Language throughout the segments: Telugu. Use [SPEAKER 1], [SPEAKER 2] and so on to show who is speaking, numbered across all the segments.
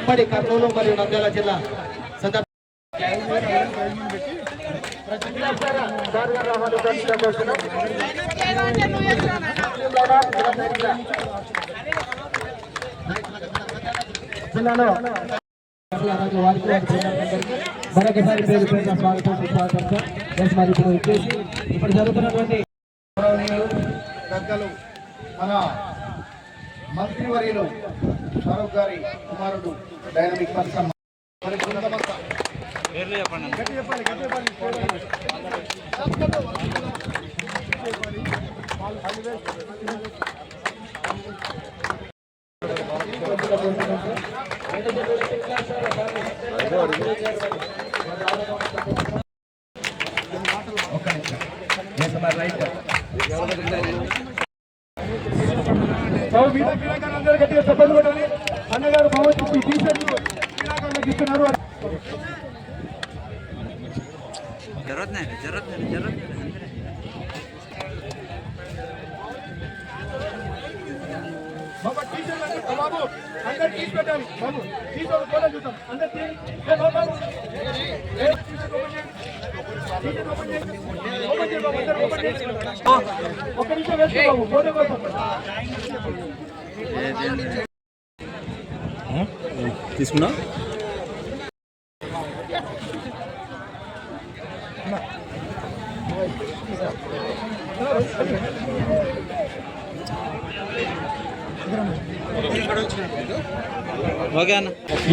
[SPEAKER 1] ఉమ్మడి కర్నూలు మరియు నంద్యాల జిల్లా జిల్లాలో మరొకసారి పేరు పేరున స్వాగతం సుస్వాగతం సార్. మరి ఇప్పుడు వచ్చేసి ఇప్పుడు జరుగుతున్నటువంటి
[SPEAKER 2] పెద్దలు మన మంత్రివర్యులు షారూక్ గారి కుమారుడు డైనమిక్ పర్సన్ అందరూ గట్టిగా చెప్పండి కొట్టాలి. అన్నగారు భగవద్గీత టీషర్ట్లు క్రీడాకారులకు ఇస్తున్నారు. బాబా టీషర్ట్లు అంటే బాబు అందరు తీసి పెట్టాలి. బాబు టీషర్ట్ ఫోటో చూద్దాం. అందరు ఒక నిమిషం వేసుకో బాబు ఫోటో కోసం
[SPEAKER 3] తీసుకున్నా.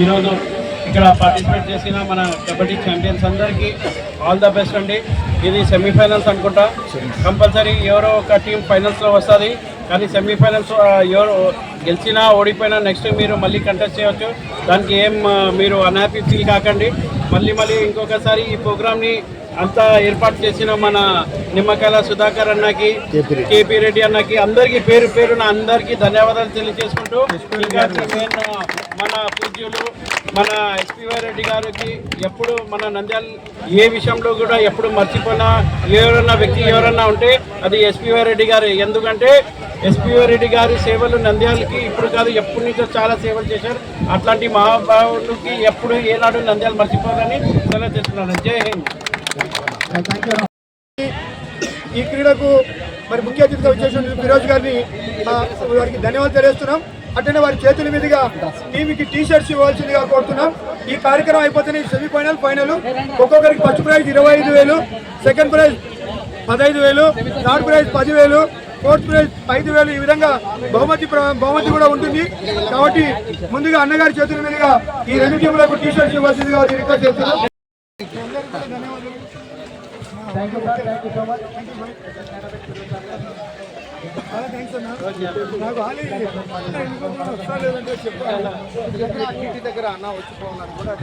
[SPEAKER 4] ఈరోజు ఇక్కడ పార్టిసిపేట్ చేసిన మన కబడ్డీ ఛాంపియన్స్ అందరికీ ఆల్ ద బెస్ట్ అండి. ఇది సెమీఫైనల్స్ అనుకుంటా. కంపల్సరీ ఎవరో ఒక టీం ఫైనల్స్లో వస్తుంది. కానీ సెమీఫైనల్స్ ఎవరు గెలిచినా ఓడిపోయినా నెక్స్ట్ మీరు మళ్ళీ కంటెస్ట్ చేయవచ్చు. దానికి ఏం మీరు అన్హ్యాపీ ఫీల్ కాకండి. మళ్ళీ ఇంకొకసారి ఈ ప్రోగ్రామ్ని అంతా ఏర్పాటు చేసిన మన నిమ్మకాయల సుధాకర్ అన్నకి, కేపీ రెడ్డి అన్నకి, అందరికీ పేరు పేరున అందరికీ ధన్యవాదాలు తెలియజేసుకుంటూ ఇంకా మన పూజ్యులు మన ఎస్పీవై రెడ్డి గారికి ఎప్పుడు మన నంద్యాల ఏ విషయంలో కూడా ఎప్పుడు మర్చిపోయినా ఎవరన్నా వ్యక్తి ఎవరన్నా ఉంటే అది ఎస్పీవై రెడ్డి గారు. ఎందుకంటే ఎస్పీవై రెడ్డి గారి సేవలు నంద్యాలకి ఇప్పుడు కాదు ఎప్పటి నుంచో చాలా సేవలు చేశారు. అట్లాంటి మహాభావులకి ఎప్పుడు ఏనాడు నంద్యాల మర్చిపోవాలని సెలవు చేస్తున్నాను. జై హింద్.
[SPEAKER 2] ఈ క్రీడకు మరి ముఖ్య అతిథిగా వచ్చేసిన ఫిరోజ్ గారిని వారికి ధన్యవాదాలు తెలియజేస్తున్నాం. అట్లనే వారి చేతుల మీదుగా టీవీకి టీషర్ట్స్ ఇవ్వాల్సిందిగా కోరుతున్నాం. ఈ కార్యక్రమం అయిపోతేనే సెమీఫైనల్ ఫైనల్ ఒక్కొక్కరికి first prize 25,000, second prize 15,000, third prize 10,000, fourth prize 5,000. ఈ విధంగా బహుమతి కూడా ఉంటుంది. కాబట్టి ముందుగా అన్నగారి చేతుల మీదుగా ఈ రెండు టీములకు టీషర్ట్స్ ఇవ్వాల్సిందిగా రిక్వెస్ట్ చేస్తున్నాం. ఇంటి దగ్గర అన్న వచ్చిపోవాలని కూడా